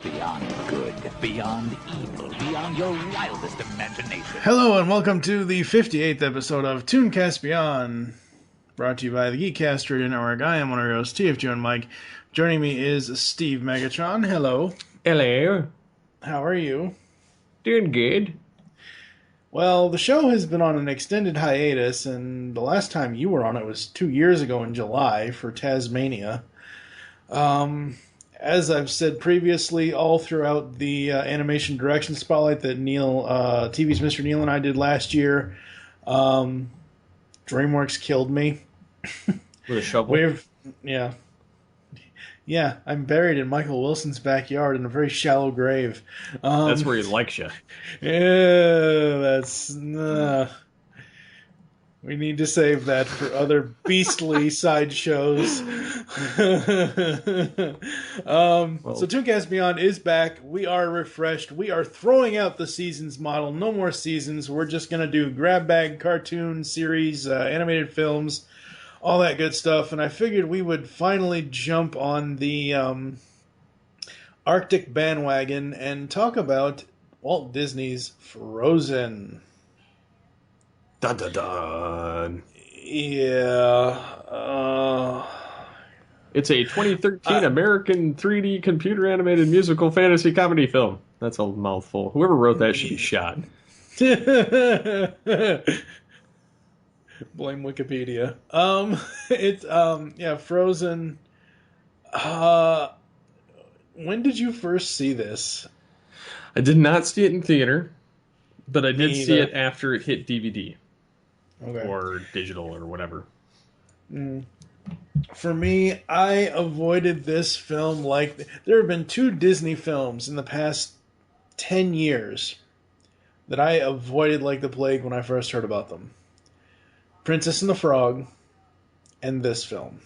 Beyond good, beyond evil, beyond your wildest imagination. Hello and welcome to the 58th episode of ToonCast Beyond, brought to you by the Geeks Radio Network. I am one of your hosts, TFG1Mike. Joining me is Steve Megatron. Hello. Hello. How are you? Doing good. Well, the show has been on an extended hiatus, and the last time you were on it was 2 years ago in July for Tasmania. As I've said previously, all throughout the animation direction spotlight that TV's Mr. Neil and I did last year, DreamWorks killed me. With a shovel? Yeah, I'm buried in Michael Wilson's backyard in a very shallow grave. That's where he likes you. Yeah, that's... we need to save that for other beastly sideshows. So ToonCast Beyond is back. We are refreshed. We are throwing out the seasons model. No more seasons. We're just going to do grab bag, cartoon, series, animated films, all that good stuff. And I figured we would finally jump on the Arctic bandwagon and talk about Walt Disney's Frozen. Dun dun dun. Yeah. It's a 2013 American 3D computer animated musical fantasy comedy film. That's a mouthful. Whoever wrote that should be shot. Blame Wikipedia. It's Frozen. When did you first see this? I did not see it in theater, but I did Me see either. it after it hit DVD. Okay. Or digital or whatever. For me, I avoided this film like... There have been 2 Disney films in the past 10 years that I avoided like the plague when I first heard about them. Princess and the Frog and this film.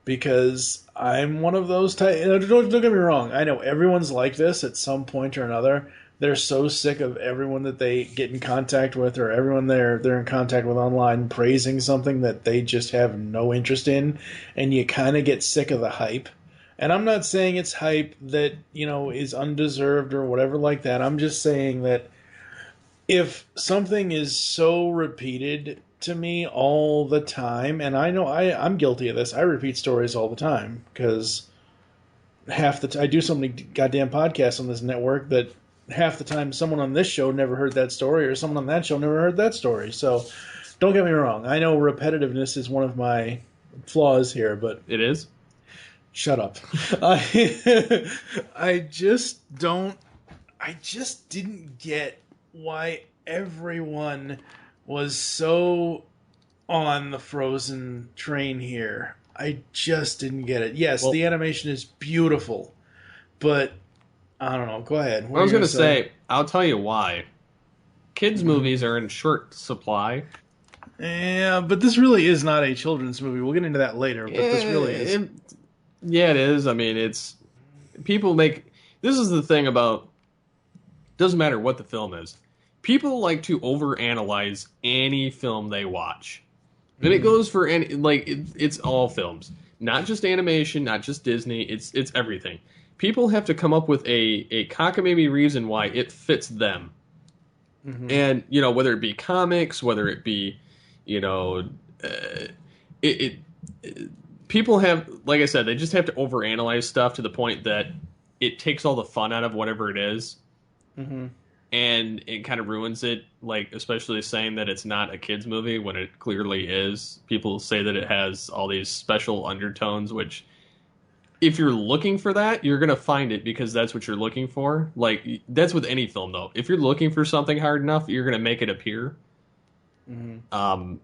Because I'm one of those type... Don't get me wrong. I know everyone's like this at some point or another. They're so sick of everyone that they get in contact with or everyone they're in contact with online praising something that they just have no interest in, and you kind of get sick of the hype. And I'm not saying it's hype that, is undeserved or whatever like that. I'm just saying that if something is so repeated to me all the time, and I know I'm guilty of this, I repeat stories all the time because I do so many goddamn podcasts on this network that half the time someone on this show never heard that story or someone on that show never heard that story. So don't get me wrong. I know repetitiveness is one of my flaws here, but... It is? Shut up. I just didn't get why everyone was so on the Frozen train here. I just didn't get it. Yes, the animation is beautiful, but... I don't know. Go ahead. I was going to say, I'll tell you why. Kids' movies are in short supply. Yeah, but this really is not a children's movie. We'll get into that later, but this really is. It is. I mean, it's... People make... This is the thing about... Doesn't matter what the film is. People like to overanalyze any film they watch. And it goes for any... it's all films. Not just animation, not just Disney. It's everything. People have to come up with a cockamamie reason why it fits them. Mm-hmm. And, whether it be comics, whether it be, people have, like I said, they just have to overanalyze stuff to the point that it takes all the fun out of whatever it is. Mm-hmm. And it kind of ruins it, especially saying that it's not a kid's movie when it clearly is. People say that it has all these special undertones, which... If you're looking for that, you're going to find it because that's what you're looking for. That's with any film, though. If you're looking for something hard enough, you're going to make it appear. Mm-hmm.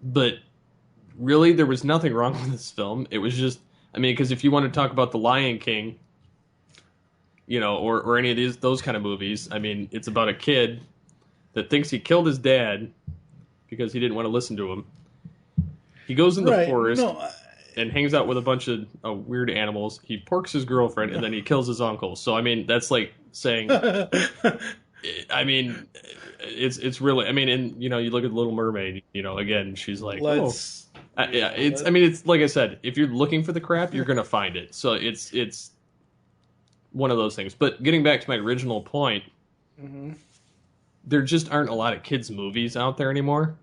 But really, there was nothing wrong with this film. It was just, because if you want to talk about The Lion King, or any of those kind of movies, it's about a kid that thinks he killed his dad because he didn't want to listen to him. He goes in the forest... and hangs out with a bunch of weird animals. He porks his girlfriend, and then he kills his uncle. So, that's like saying... it's really... and, you look at Little Mermaid, again, she's like... it's like I said, if you're looking for the crap, you're going to find it. So, it's one of those things. But getting back to my original point, there just aren't a lot of kids' movies out there anymore.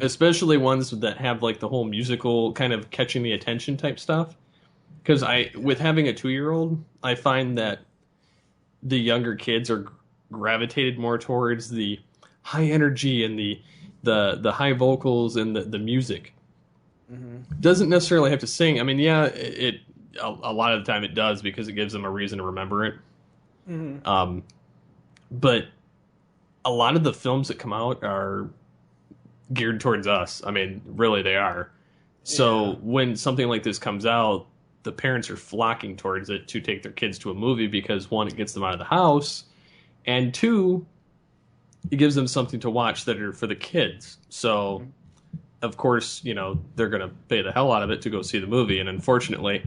Especially ones that have like the whole musical kind of catching the attention type stuff. Because with having a 2-year-old, I find that the younger kids are gravitated more towards the high energy and the high vocals and the music. Doesn't necessarily have to sing. I mean, yeah, a lot of the time it does because it gives them a reason to remember it. But a lot of the films that come out are geared towards us. I mean, really, they are. So when something like this comes out, the parents are flocking towards it to take their kids to a movie because, one, it gets them out of the house, and two, it gives them something to watch that are for the kids. So, of course, you know, they're going to pay the hell out of it to go see the movie. And unfortunately,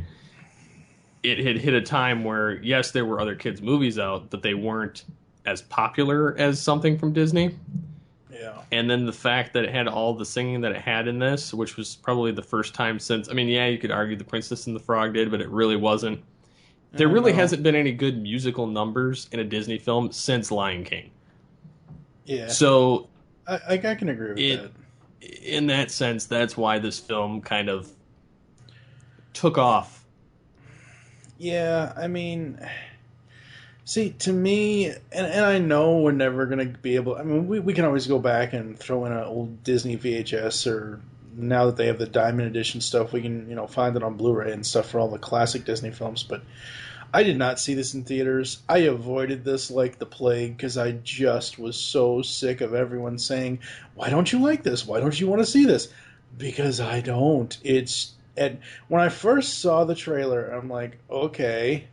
it had hit a time where, yes, there were other kids' movies out, but they weren't as popular as something from Disney. Yeah. And then the fact that it had all the singing that it had in this, which was probably the first time since, I mean, yeah, you could argue The Princess and the Frog did, but it really wasn't. There really hasn't been any good musical numbers in a Disney film since Lion King. Yeah. So I can agree with that. In that sense, that's why this film kind of took off. Yeah, I mean, see, to me, and I know we're never going to be able, I mean, we can always go back and throw in an old Disney VHS, or now that they have the Diamond Edition stuff, we can, you know, find it on Blu-ray and stuff for all the classic Disney films, but I did not see this in theaters. I avoided this like the plague because I just was so sick of everyone saying, why don't you like this? Why don't you want to see this? Because I don't. And when I first saw the trailer, I'm like, okay,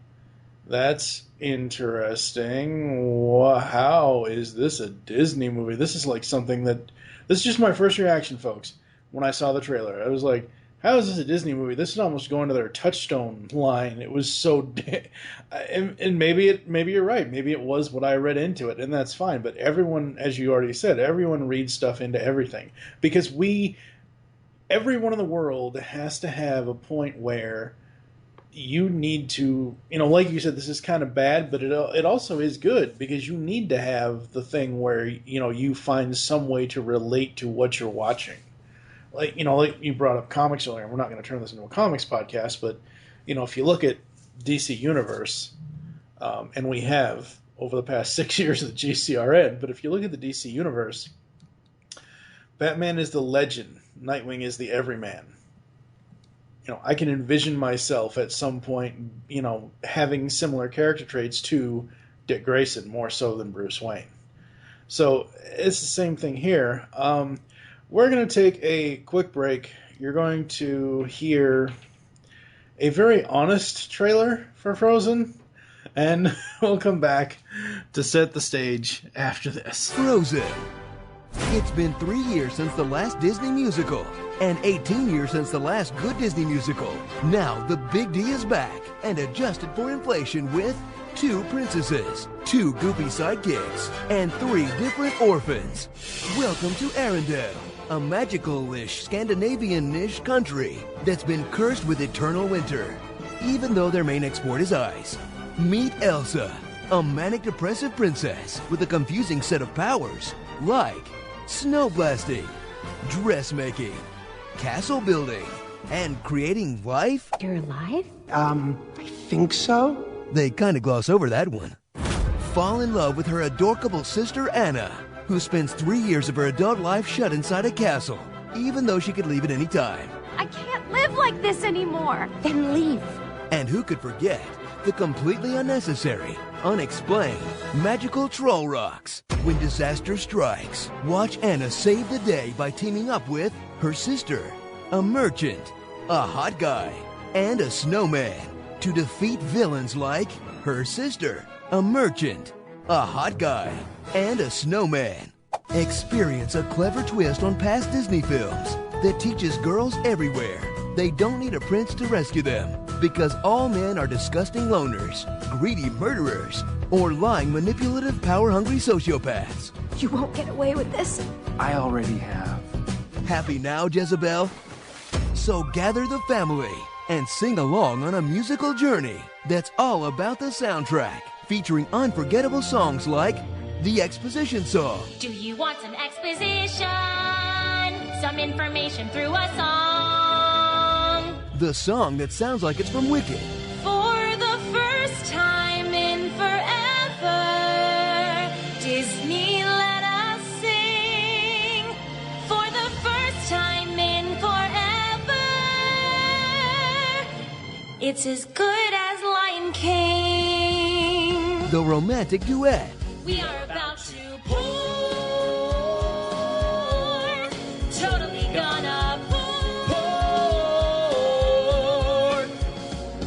that's interesting. How is this a Disney movie? This is like something that... This is just my first reaction, folks, when I saw the trailer. I was like, how is this a Disney movie? This is almost going to their Touchstone line. It was so... And maybe you're right. Maybe it was what I read into it, and that's fine. But everyone, as you already said, everyone reads stuff into everything. Because everyone in the world has to have a point where you need to, you know, like you said, this is kind of bad, but it also is good because you need to have the thing where, you know, you find some way to relate to what you're watching. Like, you know, like you brought up comics earlier, and we're not going to turn this into a comics podcast, but, you know, if you look at DC Universe, and we have over the past 6 years of the GCRN, but if you look at the DC Universe, Batman is the legend. Nightwing is the everyman. You know, I can envision myself at some point, you know, having similar character traits to Dick Grayson, more so than Bruce Wayne. So it's the same thing here. We're going to take a quick break. You're going to hear a very honest trailer for Frozen, and we'll come back to set the stage after this. Frozen. It's been 3 years since the last Disney musical, and 18 years since the last good Disney musical. Now the Big D is back, and adjusted for inflation with 2 princesses, 2 goofy sidekicks, and 3 different orphans. Welcome to Arendelle, a magical-ish, Scandinavian-ish country that's been cursed with eternal winter, even though their main export is ice. Meet Elsa, a manic-depressive princess with a confusing set of powers, like snow blasting, dressmaking, castle building, and creating life. You're alive? I think so. They kind of gloss over that one. Fall in love with her adorable sister Anna, who spends 3 years of her adult life shut inside a castle, even though she could leave at any time. I can't live like this anymore. Then leave. And who could forget the completely unnecessary, unexplained, magical troll rocks. When disaster strikes, watch Anna save the day by teaming up with her sister, a merchant, a hot guy, and a snowman to defeat villains like her sister, a merchant, a hot guy, and a snowman. Experience a clever twist on past Disney films that teaches girls everywhere they don't need a prince to rescue them, because all men are disgusting loners, greedy murderers, or lying, manipulative, power-hungry sociopaths. You won't get away with this. I already have. Happy now, Jezebel? So gather the family and sing along on a musical journey that's all about the soundtrack, featuring unforgettable songs like the exposition song. Do you want some exposition? Some information through a song? The song that sounds like it's from Wicked. For the first time in forever, Disney let us sing. For the first time in forever, it's as good as Lion King. The romantic duet. We are about to pour, totally gonna pour.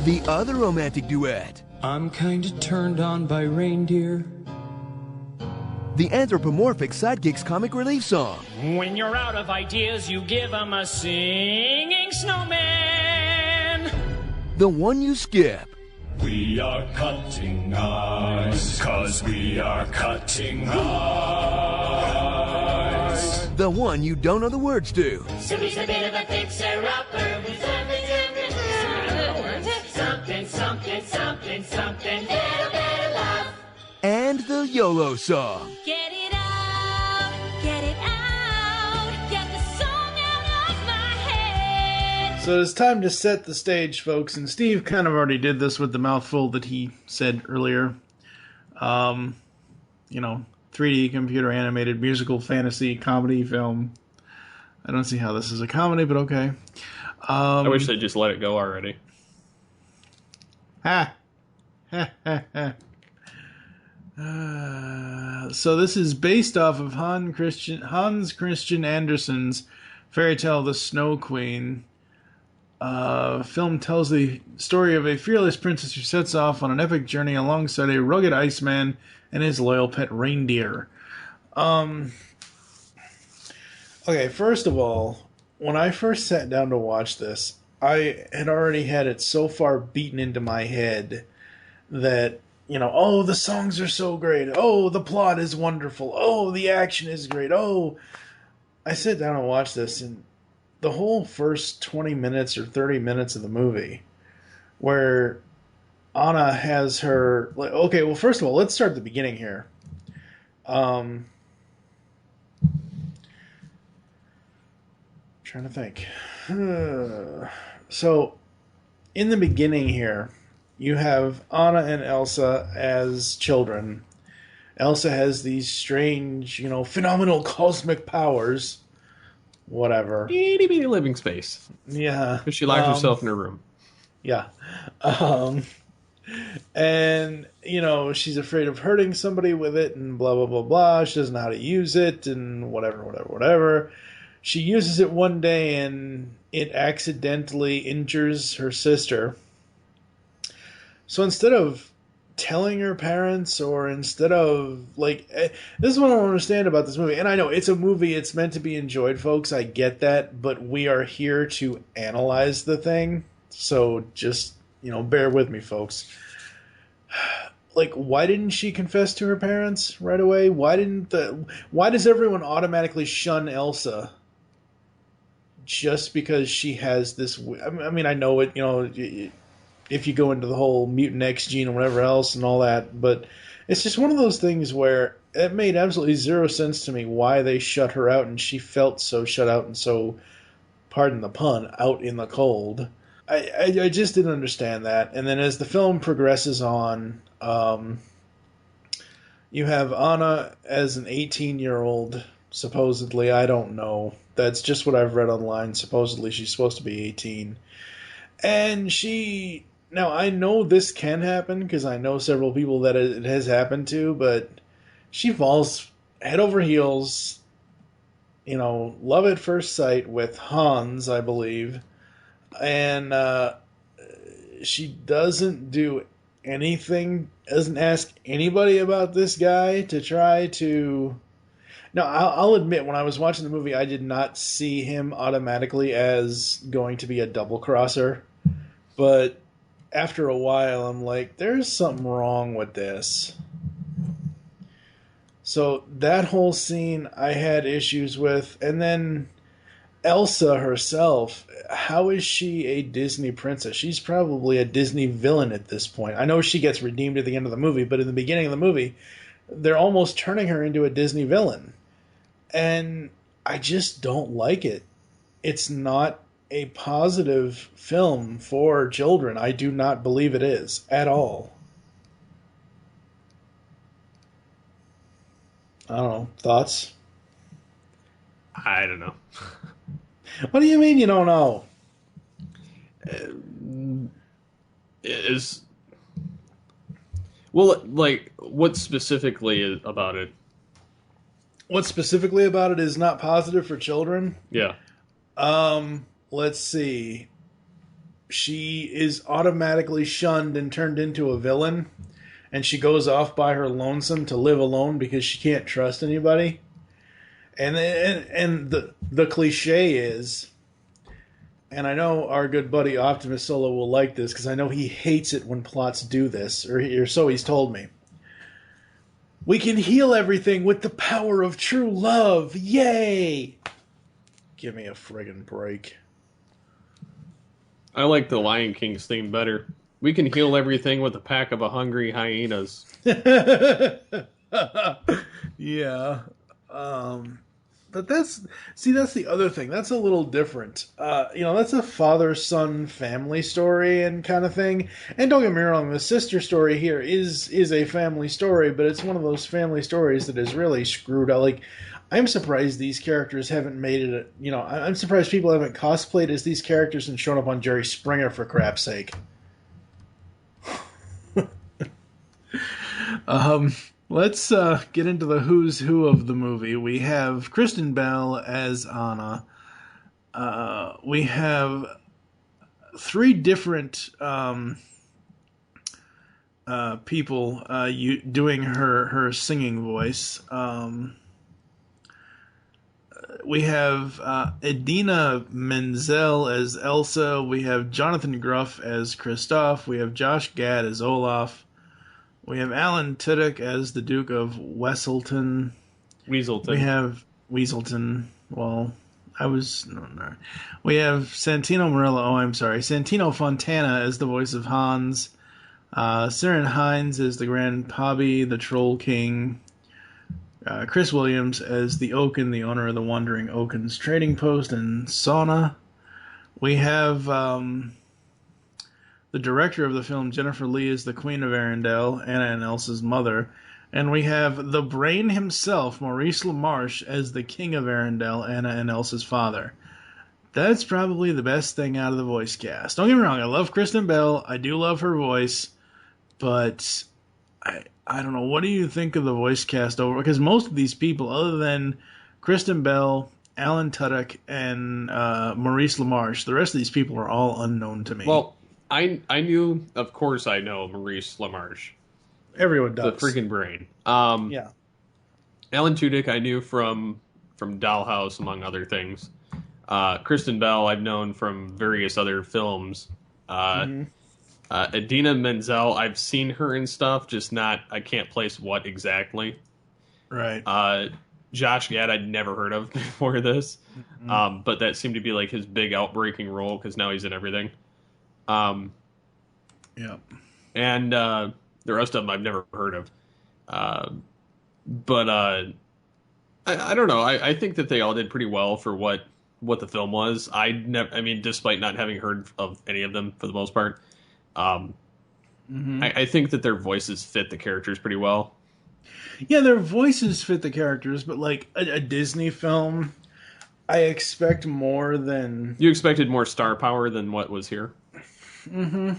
The other romantic duet. I'm kinda turned on by reindeer. The anthropomorphic Sidekicks comic relief song. When you're out of ideas, you give 'em a singing snowman. The one you skip. We are cutting ice, 'cause we are cutting ice. The one you don't know the words to. Somebody's a bit of a fixer-upper. Something, something, something, something, little bit of love. And the YOLO song. Get it out, get it out, get the song out of my head. So it's time to set the stage, folks, and Steve kind of already did this with the mouthful that he said earlier. 3D computer animated musical fantasy comedy film. I don't see how this is a comedy, but okay. I wish they'd just let it go already. So this is based off of Hans Christian Andersen's fairy tale The Snow Queen. Film tells the story of a fearless princess who sets off on an epic journey alongside a rugged Iceman and his loyal pet reindeer. Okay, first of all, when I first sat down to watch this, I had already had it so far beaten into my head that, oh, the songs are so great. Oh, the plot is wonderful. Oh, the action is great. Oh, I sat down and watched this, and the whole first 20 minutes or 30 minutes of the movie, where Anna has her... Okay, well, first of all, let's start at the beginning here. Trying to think. So, in the beginning here, you have Anna and Elsa as children. Elsa has these strange, phenomenal cosmic powers. Whatever. Itty bitty living space. Yeah. Because she locks herself in her room. Yeah. And, she's afraid of hurting somebody with it and blah, blah, blah, blah. She doesn't know how to use it and whatever. She uses it one day and it accidentally injures her sister. So instead of telling her parents, or instead of, this is what I don't understand about this movie. And I know it's a movie, it's meant to be enjoyed, folks. I get that. But we are here to analyze the thing. So just, bear with me, folks. Why didn't she confess to her parents right away? Why does everyone automatically shun Elsa? Just because she has this... I mean, I know it, if you go into the whole mutant X gene and whatever else and all that, but it's just one of those things where it made absolutely zero sense to me why they shut her out, and she felt so shut out and so, pardon the pun, out in the cold. I just didn't understand that. And then as the film progresses on, you have Anna as an 18-year-old, supposedly. I don't know. That's just what I've read online. Supposedly she's supposed to be 18. And she... Now, I know this can happen, because I know several people that it has happened to, but she falls head over heels, love at first sight with Hans, I believe. And she doesn't do anything, doesn't ask anybody about this guy to try to... Now, I'll admit, when I was watching the movie, I did not see him automatically as going to be a double-crosser. But after a while, I'm like, there's something wrong with this. So that whole scene I had issues with. And then Elsa herself, how is she a Disney princess? She's probably a Disney villain at this point. I know she gets redeemed at the end of the movie, but in the beginning of the movie, they're almost turning her into a Disney villain. And I just don't like it. It's not a positive film for children. I do not believe it is at all. I don't know. Thoughts? I don't know. What do you mean you don't know? Well, like, what specifically about it? What specifically about it is not positive for children? Yeah. Let's see. She is automatically shunned and turned into a villain, and she goes off by her lonesome to live alone because she can't trust anybody. And the cliche is, and I know our good buddy Optimus Solo will like this because I know he hates it when plots do this, or so he's told me. We can heal everything with the power of true love. Yay! Give me a friggin' break. I like the Lion King's theme better. We can heal everything with a pack of hungry hyenas. Yeah. But that's the other thing. That's a little different. That's a father-son family story and kind of thing. And don't get me wrong, the sister story here is a family story, but it's one of those family stories that is really screwed up. Like, I'm surprised these characters haven't made it. I'm surprised people haven't cosplayed as these characters and shown up on Jerry Springer, for crap's sake. Let's get into the who's who of the movie. We have Kristen Bell as Anna. We have three different people doing her singing voice. We have Idina Menzel as Elsa. We have Jonathan Gruff as Kristoff. We have Josh Gad as Olaf. We have Alan Tudyk as the Duke of Weaselton. Weaselton. We have Weaselton. Well, no. We have Santino Marella. Oh, I'm sorry. Santino Fontana as the voice of Hans. Ciarán Hinds as the Grand Pobby, the Troll King. Chris Williams as the Oaken, the owner of the Wandering Oaken's Trading Post and Sauna. We have the director of the film, Jennifer Lee, as the Queen of Arendelle, Anna and Elsa's mother. And we have the brain himself, Maurice LaMarche, as the King of Arendelle, Anna and Elsa's father. That's probably the best thing out of the voice cast. Don't get me wrong, I love Kristen Bell. I do love her voice. But I don't know, what do you think of the voice cast over? Because most of these people, other than Kristen Bell, Alan Tudyk, and Maurice LaMarche, the rest of these people are all unknown to me. Well, I knew, of course I know Maurice LaMarche. Everyone does. The freaking brain. Yeah. Alan Tudyk I knew from Dollhouse, among other things. Kristen Bell I've known from various other films. Idina Menzel, I've seen her in stuff, just not, I can't place what exactly. Right. Josh Gad I'd never heard of before this. But that seemed to be like his big outbreaking role, because now he's in everything. Yeah. And the rest of them I've never heard of. But I don't know. I think that they all did pretty well for what the film was. Despite not having heard of any of them for the most part. I think that their voices fit the characters pretty well. Yeah, their voices fit the characters, but like a Disney film, I expect more than... You expected more star power than what was here? Mm-hmm.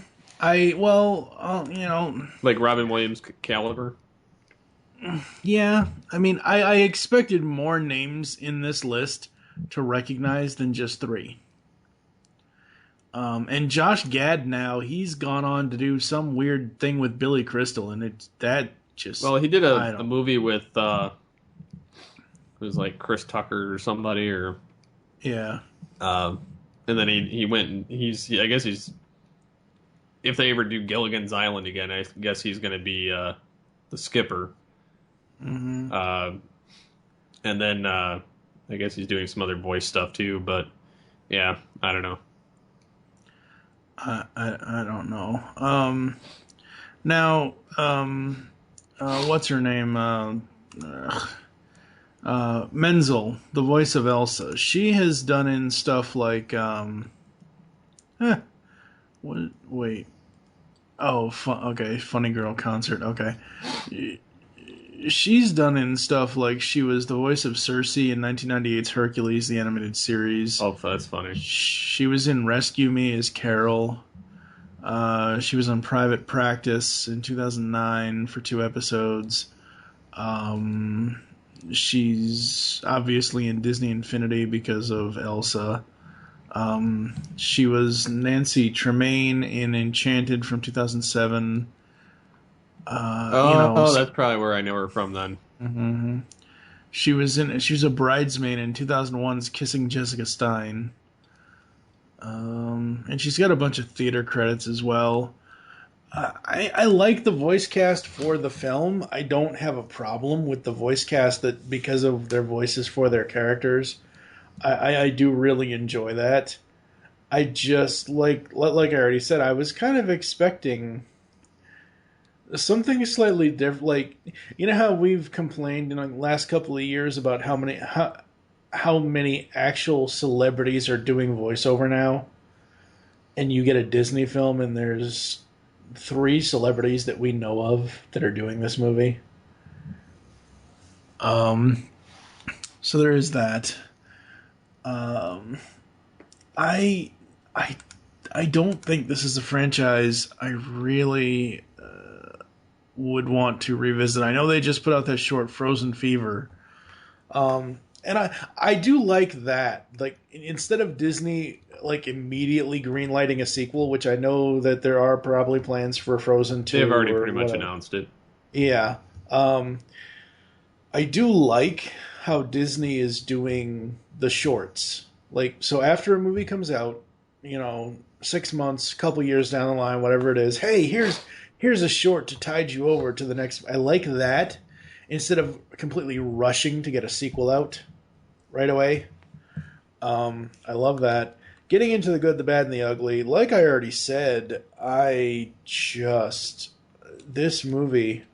Like Robin Williams caliber? Yeah, I expected more names in this list to recognize than just three. And Josh Gad now, he's gone on to do some weird thing with Billy Crystal, and Well, he did a movie with, it was like Chris Tucker or somebody, or... Yeah. And then he went and I guess he's... If they ever do Gilligan's Island again, I guess he's going to be the skipper. Mm-hmm. And then I I guess he's doing some other voice stuff too, but yeah, I don't know. I don't know. Now, what's her name? Menzel, the voice of Elsa. She has done in stuff like, wait. Oh, okay, Funny Girl Concert. Okay. She's done in stuff like she was the voice of Cersei in 1998's Hercules, the animated series. Oh, that's funny. She was in Rescue Me as Carol. She was on Private Practice in 2009 for 2 episodes. She's obviously in Disney Infinity because of Elsa. She was Nancy Tremaine in Enchanted from 2007. That's probably where I know her from then. Mm-hmm. She was a bridesmaid in 2001's Kissing Jessica Stein. And she's got a bunch of theater credits as well. I like the voice cast for the film. I don't have a problem with the voice cast that because of their voices for their characters. I do really enjoy that. I just like I already said, I was kind of expecting something slightly different. Like, you know how we've complained in the last couple of years about how many actual celebrities are doing voiceover now, and you get a Disney film and there's 3 celebrities that we know of that are doing this movie. So there is that. I don't think this is a franchise I really would want to revisit. I know they just put out that short Frozen Fever. And I do like that. Like, instead of Disney like immediately greenlighting a sequel, which I know that there are probably plans for Frozen 2. They've already pretty much announced it. Yeah. I do like how Disney is doing the shorts. Like, so after a movie comes out, 6 months, couple years down the line, whatever it is, hey, here's a short to tide you over to the next. I like that instead of completely rushing to get a sequel out right away. I love that. Getting into the good, the bad, and the ugly, like I already said, this movie,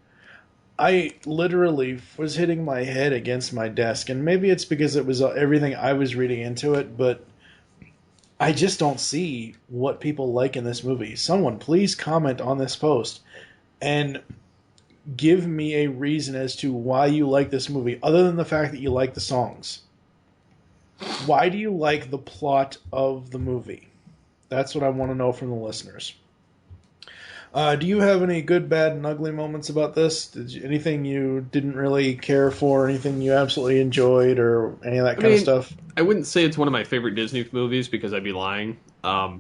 I literally was hitting my head against my desk, and maybe it's because it was everything I was reading into it, but I just don't see what people like in this movie. Someone please comment on this post and give me a reason as to why you like this movie, other than the fact that you like the songs. Why do you like the plot of the movie? That's what I want to know from the listeners. Do you have any good, bad, and ugly moments about this? Anything you didn't really care for? Anything you absolutely enjoyed, or any of that kind of stuff? I wouldn't say it's one of my favorite Disney movies because I'd be lying. I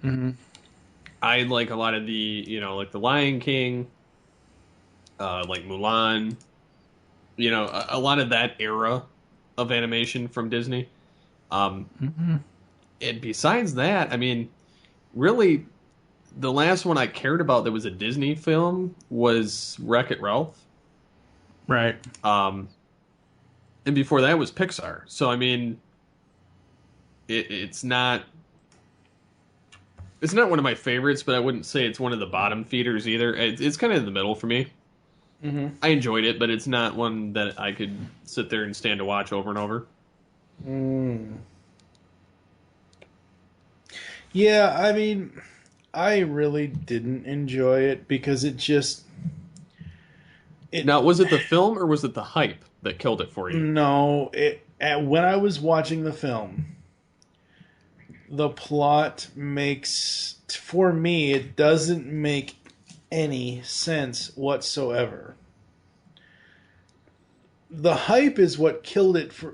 like a lot of the, like The Lion King, like Mulan. A lot of that era of animation from Disney. And besides that, really, the last one I cared about that was a Disney film was Wreck-It Ralph. Right. And before that was Pixar. So, it's not one of my favorites, but I wouldn't say it's one of the bottom feeders either. It's kind of in the middle for me. Mm-hmm. I enjoyed it, but it's not one that I could sit there and stand to watch over and over. Yeah, I really didn't enjoy it because it just... Now, was it the film or was it the hype that killed it for you? No, when I was watching the film, the plot makes... For me, it doesn't make any sense whatsoever. The hype is what killed it for...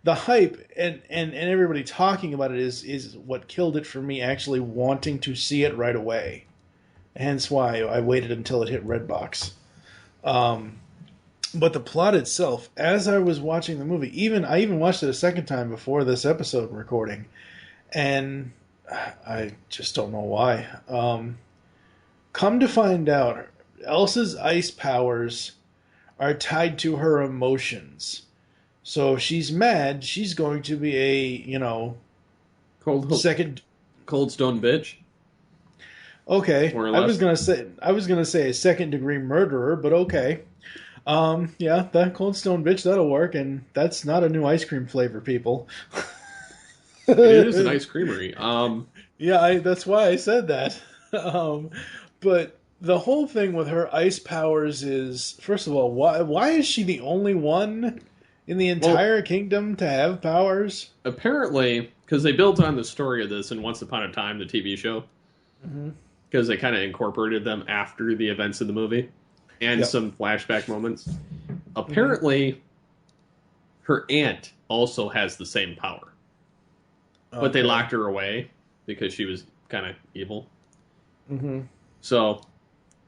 The hype and everybody talking about it is what killed it for me actually wanting to see it right away. Hence why I waited until it hit Redbox. But the plot itself, as I was watching the movie, I even watched it a second time before this episode recording, and I just don't know why. Come to find out, Elsa's ice powers are tied to her emotions. So if she's mad, she's going to be a, Cold stone bitch. Okay, More or I less. was gonna say a second degree murderer, but okay. Yeah, that Cold Stone bitch, that'll work, and that's not a new ice cream flavor, people. It is an ice creamery. Yeah, that's why I said that. But the whole thing with her ice powers is, first of all, why is she the only one in the entire kingdom to have powers? Apparently, because they built on the story of this in Once Upon a Time, the TV show, because they kind of incorporated them after the events of the movie, and some flashback moments. Apparently, her aunt also has the same power. But they locked her away because she was kind of evil. Mm-hmm. So,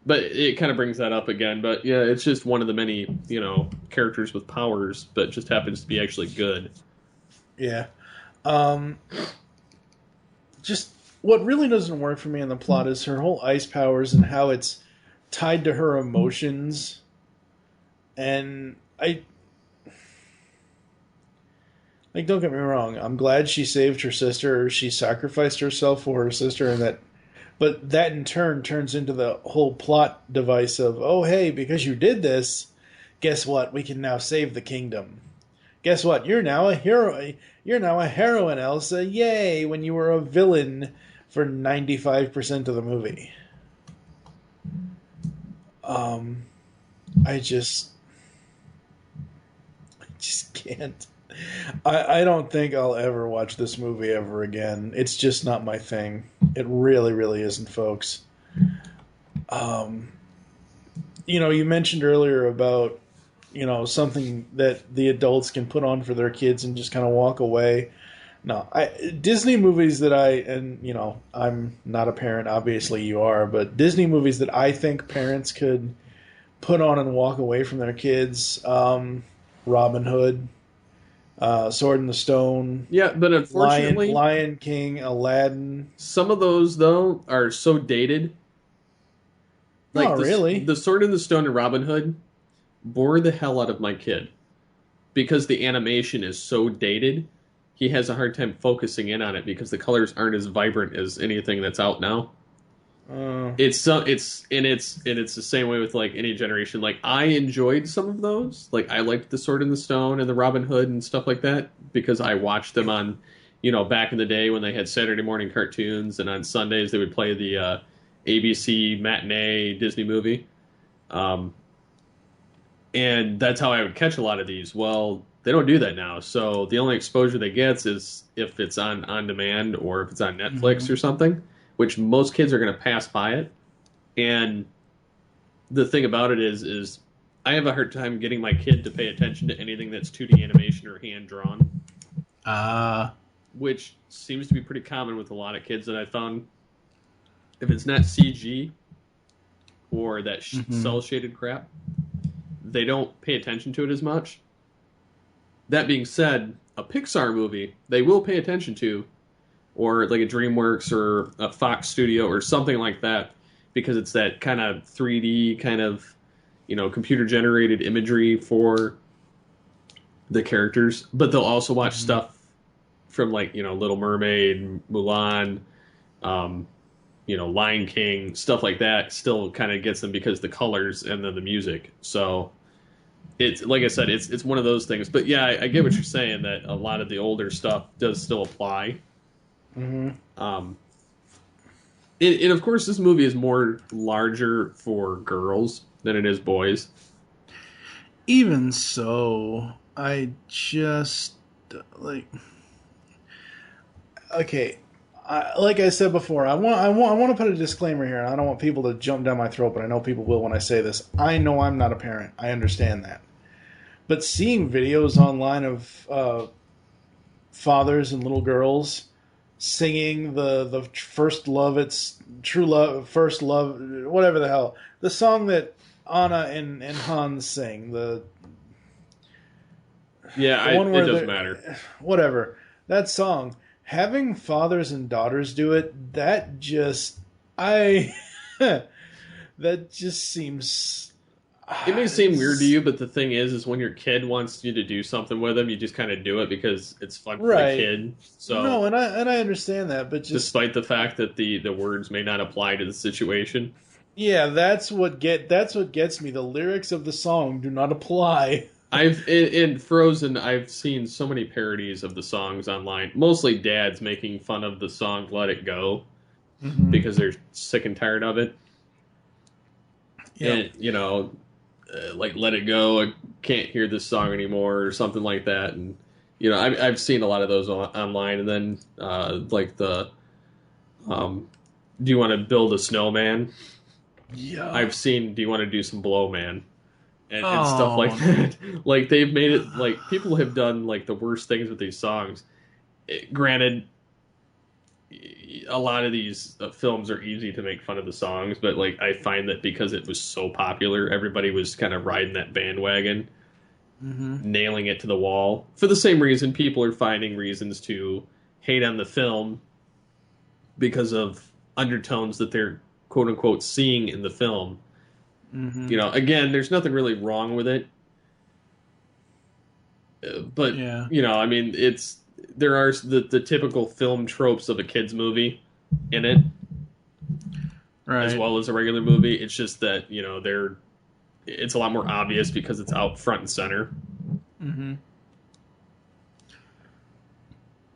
but it kind of brings that up again. But yeah, it's just one of the many, characters with powers, but just happens to be actually good. Yeah. Just what really doesn't work for me in the plot is her whole ice powers and how it's tied to her emotions. And don't get me wrong, I'm glad she saved her sister, or she sacrificed herself for her sister, but that in turn turns into the whole plot device of, oh hey, because you did this, guess what? We can now save the kingdom. Guess what? You're now a hero. You're now a heroine, Elsa. Yay! When you were a villain for 95% of the movie. I just can't. I don't think I'll ever watch this movie ever again. It's just not my thing. It really, really isn't, folks. You mentioned earlier about, something that the adults can put on for their kids and just kind of walk away. No, Disney movies that I'm not a parent, obviously you are, but Disney movies that I think parents could put on and walk away from their kids, Robin Hood, Sword in the Stone. Yeah, but unfortunately, Lion King, Aladdin. Some of those though are so dated. Really. The Sword in the Stone and Robin Hood bore the hell out of my kid because the animation is so dated. He has a hard time focusing in on it because the colors aren't as vibrant as anything that's out now. It's the same way with like any generation. Like I enjoyed some of those. Like I liked the Sword in the Stone and the Robin Hood and stuff like that because I watched them on, back in the day when they had Saturday morning cartoons and on Sundays they would play the ABC matinee Disney movie. And that's how I would catch a lot of these. Well, they don't do that now. So the only exposure they get is if it's on demand or if it's on Netflix or something, which most kids are going to pass by it. And the thing about it is I have a hard time getting my kid to pay attention to anything that's 2D animation or hand-drawn. Which seems to be pretty common with a lot of kids that I found. If it's not CG or that cel-shaded crap, they don't pay attention to it as much. That being said, a Pixar movie, they will pay attention to, or like a DreamWorks or a Fox Studio or something like that, because it's that kind of 3D kind of, computer-generated imagery for the characters. But they'll also watch stuff from like, Little Mermaid, Mulan, Lion King, stuff like that still kind of gets them because the colors and then the music. So it's like I said, it's one of those things. But yeah, I get what you're saying that a lot of the older stuff does still apply. And of course, this movie is more larger for girls than it is boys. Even so, I just okay. Like I said before, I want to put a disclaimer here, and I don't want people to jump down my throat, but I know people will when I say this. I know I'm not a parent. I understand that. But seeing videos online of fathers and little girls singing the first love, it's true love, first love, whatever the hell, the song that Anna and Hans sing, it doesn't matter. Whatever, that song. Having fathers and daughters do it, that just seems, It may seem weird to you, but the thing is when your kid wants you to do something with them, you just kind of do it because it's fun for the kid. So no, and I understand that, but just despite the fact that the words may not apply to the situation. Yeah, that's what gets me. The lyrics of the song do not apply. In Frozen, I've seen so many parodies of the songs online. Mostly dads making fun of the song "Let It Go" because they're sick and tired of it. Yep. And like "Let It Go," I can't hear this song anymore, or something like that. And I've seen a lot of those online. And then like the "Do you want to build a snowman?" Yeah, I've seen "Do you want to do some blow, man?" and stuff like that. Like they've made it like people have done like the worst things with these songs. Granted, a lot of these films are easy to make fun of the songs, but like I find that because it was so popular, everybody was kind of riding that bandwagon, nailing it to the wall. For the same reason, people are finding reasons to hate on the film because of undertones that they're quote unquote seeing in the film. Again, there's nothing really wrong with it, but I mean, there are the typical film tropes of a kids movie in it, right, as well as a regular movie. It's just that it's a lot more obvious because it's out front and center.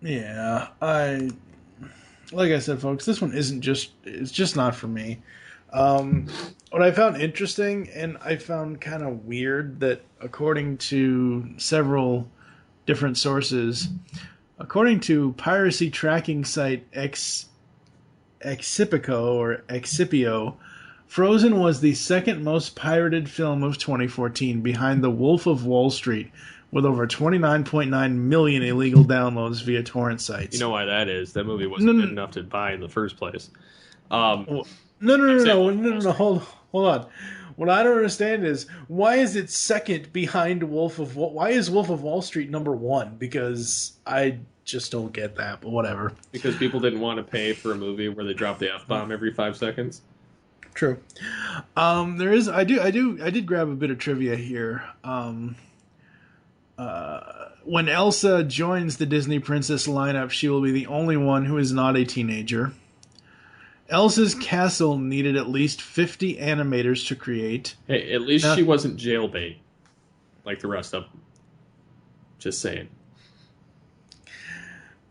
Yeah, like I said, folks, this one it's just not for me. What I found interesting, and I found kind of weird, that according to several different sources, according to piracy tracking site Excipio, Frozen was the second most pirated film of 2014, behind The Wolf of Wall Street, with over 29.9 million illegal downloads via torrent sites. You know why that is? That movie wasn't good enough to buy in the first place. No. Hold on. What I don't understand is why is it second behind why is Wolf of Wall Street number 1? Because I just don't get that. But whatever. Because people didn't want to pay for a movie where they drop the F-bomb every 5 seconds. True. I did grab a bit of trivia here. When Elsa joins the Disney Princess lineup, she will be the only one who is not a teenager. Elsa's castle needed at least 50 animators to create. Hey, at least she wasn't jailbait like the rest of them. Just saying.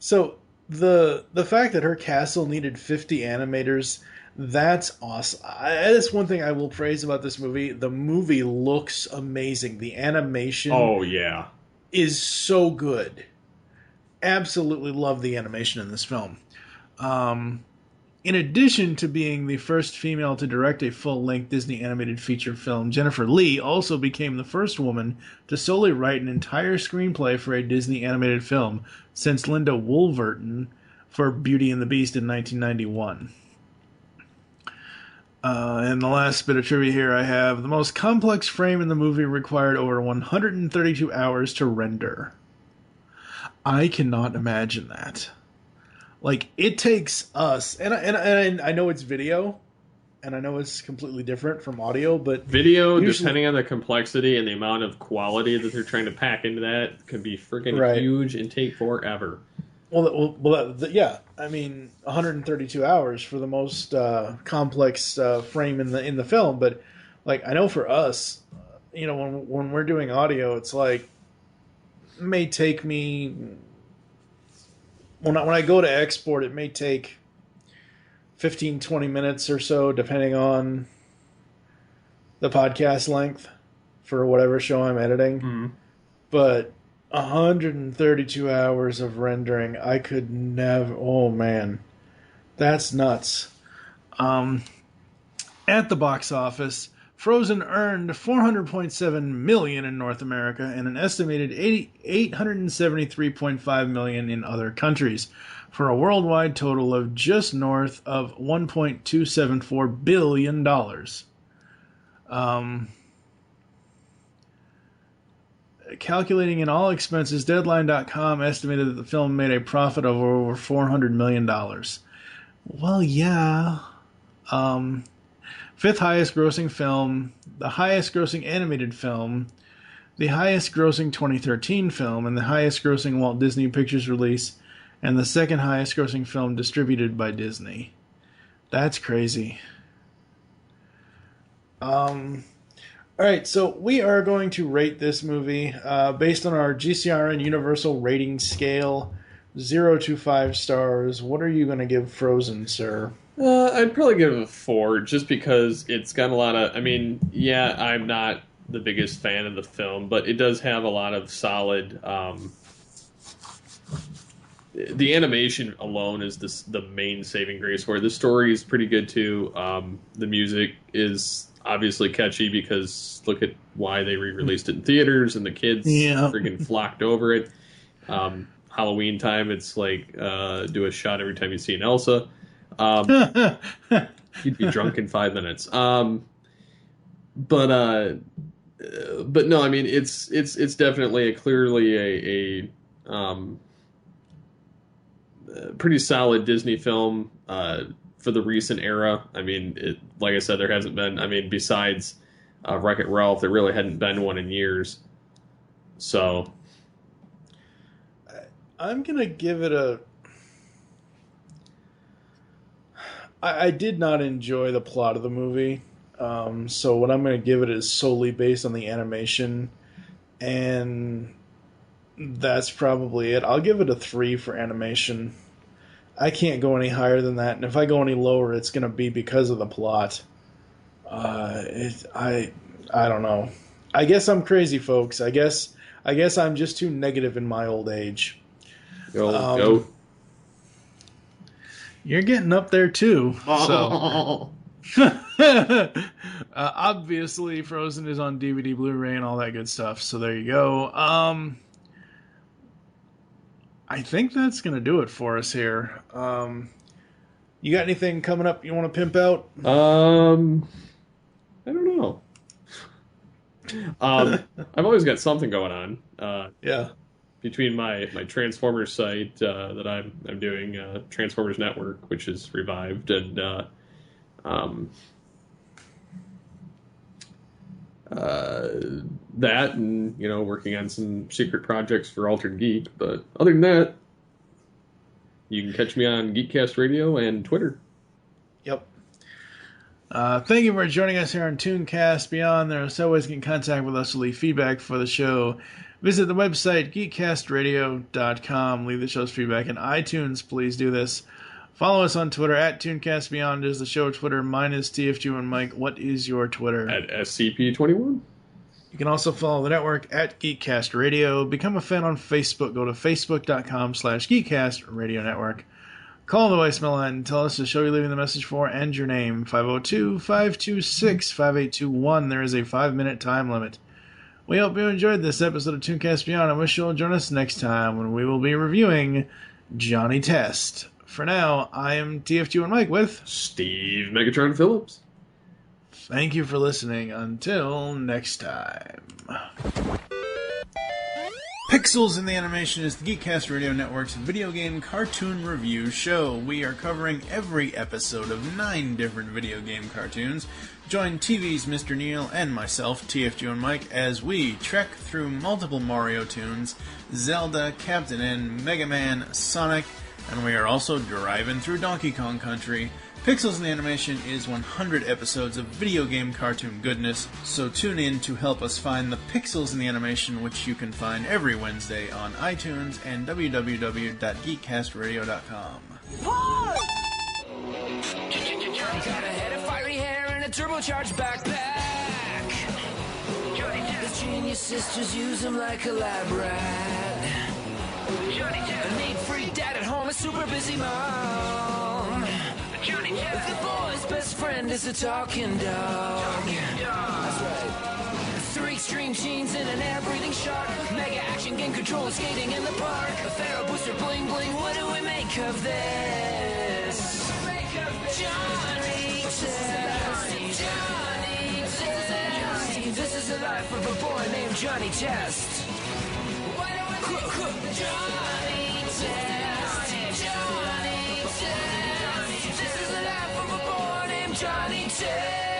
So the fact that her castle needed 50 animators, that's awesome. That's one thing I will praise about this movie. The movie looks amazing. The animation is so good. Absolutely love the animation in this film. In addition to being the first female to direct a full-length Disney animated feature film, Jennifer Lee also became the first woman to solely write an entire screenplay for a Disney animated film since Linda Woolverton for Beauty and the Beast in 1991. And the last bit of trivia here I have, the most complex frame in the movie required over 132 hours to render. I cannot imagine that. Like, it takes us, and I know it's video, and I know it's completely different from audio, but video, depending on the complexity and the amount of quality that they're trying to pack into that, can be freaking huge and take forever. Yeah. I mean, 132 hours for the most complex frame in the film, but like I know for us, when we're doing audio, it's like it may take me. When I go to export, it may take 15, 20 minutes or so, depending on the podcast length for whatever show I'm editing. Mm-hmm. But 132 hours of rendering, I could never... Oh, man. That's nuts. At the box office, Frozen earned $400.7 million in North America and an estimated $873.5 million in other countries, for a worldwide total of just north of $1.274 billion. Calculating in all expenses, Deadline.com estimated that the film made a profit of over $400 million. Well, yeah. fifth highest grossing film, the highest grossing animated film, the highest grossing 2013 film, and the highest grossing Walt Disney Pictures release, and the second highest grossing film distributed by Disney. That's crazy. Alright, so we are going to rate this movie based on our GCRN Universal Rating Scale, 0 to 5 stars. What are you going to give Frozen, sir? I'd probably give it a 4, just because it's got a lot of... I mean, yeah, I'm not the biggest fan of the film, but it does have a lot of solid... the animation alone is the main saving grace for it. The story is pretty good, too. The music is obviously catchy, because look at why they re-released it in theaters, and the kids freaking flocked over it. Halloween time, it's like do a shot every time you see an Elsa. You'd be drunk in 5 minutes. But no, I mean it's definitely clearly a pretty solid Disney film for the recent era. I mean, like I said, there hasn't been. I mean, besides Wreck-It Ralph, there really hadn't been one in years. So I'm gonna give it a. I did not enjoy the plot of the movie, so what I'm gonna give it is solely based on the animation, and that's probably it. I'll give it a 3 for animation. I can't go any higher than that, and if I go any lower, it's gonna be because of the plot. I don't know. I guess I'm crazy, folks. I guess I'm just too negative in my old age. Go. You're getting up there too. So obviously, Frozen is on DVD, Blu-ray, and all that good stuff. So there you go. I think that's gonna do it for us here. You got anything coming up you want to pimp out? I don't know. I've always got something going on. Yeah. Between my Transformers site that I'm doing, Transformers Network, which is revived, and that, and working on some secret projects for Altered Geek. But other than that, you can catch me on Geekcast Radio and Twitter. Yep. Thank you for joining us here on ToonCast Beyond. There are several ways to get in contact with us to leave feedback for the show. Visit the website, geekcastradio.com. Leave the show's feedback in iTunes. Please do this. Follow us on Twitter, at ToonCast Beyond is the show Twitter. Mine is TFG1Mike. What is your Twitter? At SCP21. You can also follow the network at Geekcast Radio. Become a fan on Facebook. Go to facebook.com/Geekcast Radio Network. Call the voicemail line and tell us the show you're leaving the message for and your name. 502-526-5821. There is a 5-minute time limit. We hope you enjoyed this episode of ToonCast Beyond and wish you'll join us next time when we will be reviewing Johnny Test. For now, I am TFG1Mike with Steve Megatron Phillips. Thank you for listening. Until next time. Pixels in the Animation is the Geekcast Radio Network's video game cartoon review show. We are covering every episode of 9 different video game cartoons. Join TV's Mr. Neil and myself, TFG1Mike, as we trek through multiple Mario tunes, Zelda, Captain N, Mega Man, Sonic, and we are also driving through Donkey Kong Country. Pixels in the Animation is 100 episodes of video game cartoon goodness, so tune in to help us find the Pixels in the Animation, which you can find every Wednesday on iTunes and www.geekcastradio.com. Pause! Got a head of fiery hair and a turbocharged backpack. His genius sisters use him like a lab rat. A neat freak dad at home, a super busy mom. The boy's best friend is a talking dog. That's right. 3 extreme genes in an air-breathing shark. Mega action game controller skating in the park. A Pharaoh booster bling bling. What do we make of this? Johnny Test. Johnny Test. This is the life of a boy named Johnny Test. Johnny Test. Johnny Test. This is the life of a boy named Johnny Test.